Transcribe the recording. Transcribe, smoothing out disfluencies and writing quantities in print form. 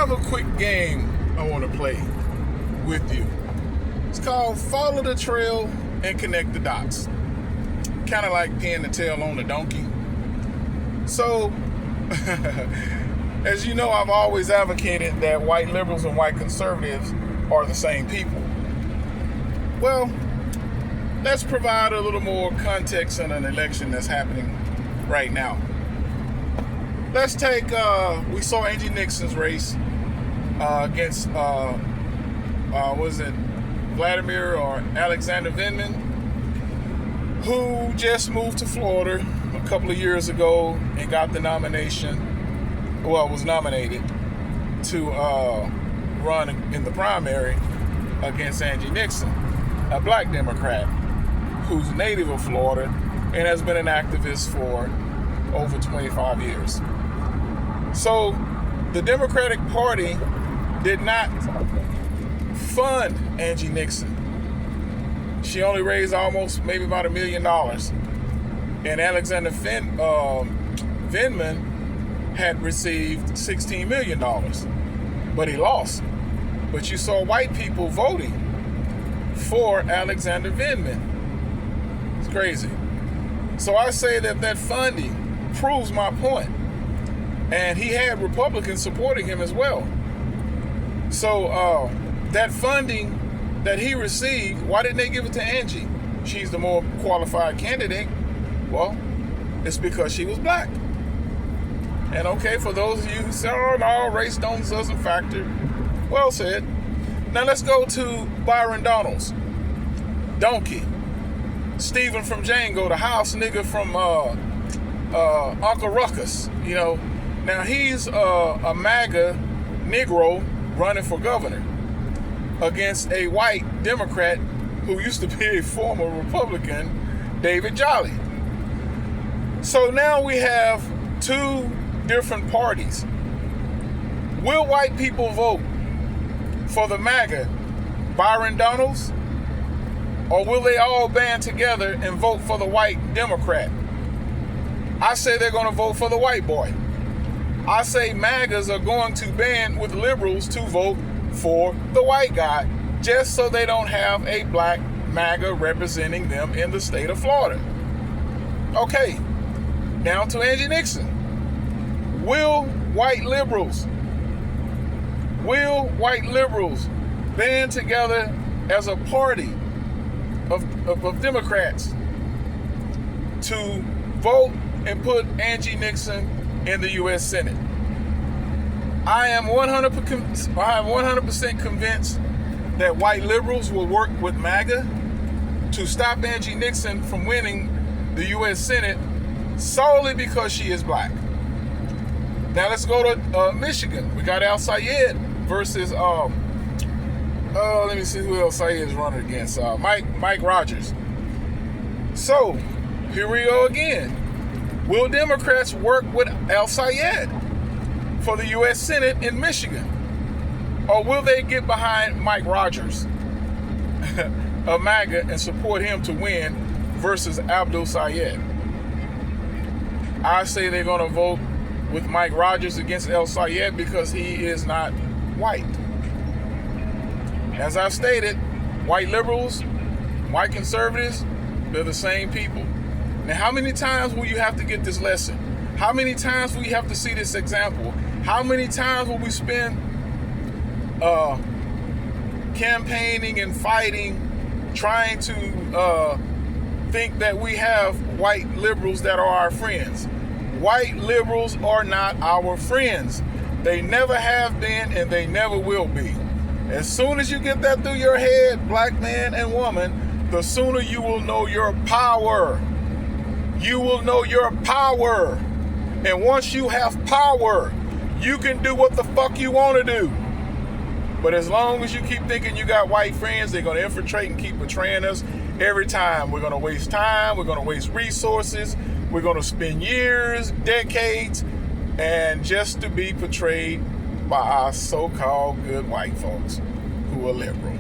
have a quick game I want to play with you. It's called Follow the Trail and Connect the Dots. Kind of like pinning the tail on a donkey. So, as you know, I've always advocated that white liberals and white conservatives are the same people. Well, let's provide a little more context in an election that's happening right now. Let's take, we saw Angie Nixon's race against, was it Vladimir or Alexander Vindman, who just moved to Florida a couple of years ago and got the nomination, was nominated to run in the primary against Angie Nixon, a black Democrat who's native of Florida and has been an activist for over 25 years. So the Democratic Party did not fund Angie Nixon. She only raised almost maybe about $1 million. And Alexander Vindman had received $16 million. But he lost. But you saw white people voting for Alexander Vindman. It's crazy. So I say that funding proves my point. And he had Republicans supporting him as well. So that funding that he received, why didn't they give it to Angie? She's the more qualified candidate. Well, it's because she was black. And okay, for those of you who say, oh no, race doesn't factor, well said. Now let's go to Byron Donalds. Donkey. Stephen from Django, the house nigga from Uncle Ruckus, you know. Now he's a MAGA Negro running for governor against a white Democrat who used to be a former Republican, David Jolly. So now we have two different parties. Will white people vote for the MAGA, Byron Donalds, or will they all band together and vote for the white Democrat? I say they're going to vote for the white boy. I say MAGAs are going to band with liberals to vote for the white guy, just so they don't have a black MAGA representing them in the state of Florida. Okay, now to Angie Nixon. Will white liberals band together as a party of Democrats to vote and put Angie Nixon in the U.S. Senate? I am 100% convinced that white liberals will work with MAGA to stop Angie Nixon from winning the U.S. Senate solely because she is black. Now let's go to Michigan. We got Al Sayed versus let me see who else Sayed is running against. Mike Rogers. So here we go again. Will Democrats work with Al Sayed for the U.S. Senate in Michigan? Or will they get behind Mike Rogers of MAGA and support him to win versus Abdul Sayed? I say they're going to vote with Mike Rogers against Al Sayed because he is not white. As I've stated, white liberals, white conservatives, they're the same people. Now, how many times will you have to get this lesson? How many times will you have to see this example? How many times will we spend campaigning and fighting, trying to think that we have white liberals that are our friends? White liberals are not our friends. They never have been and they never will be. As soon as you get that through your head, black man and woman, the sooner you will know your power. You will know your power. And once you have power, you can do what the fuck you want to do. But as long as you keep thinking you got white friends, they're going to infiltrate and keep betraying us every time. We're going to waste time. We're going to waste resources. We're going to spend years, decades, and just to be portrayed by our so-called good white folks who are liberal.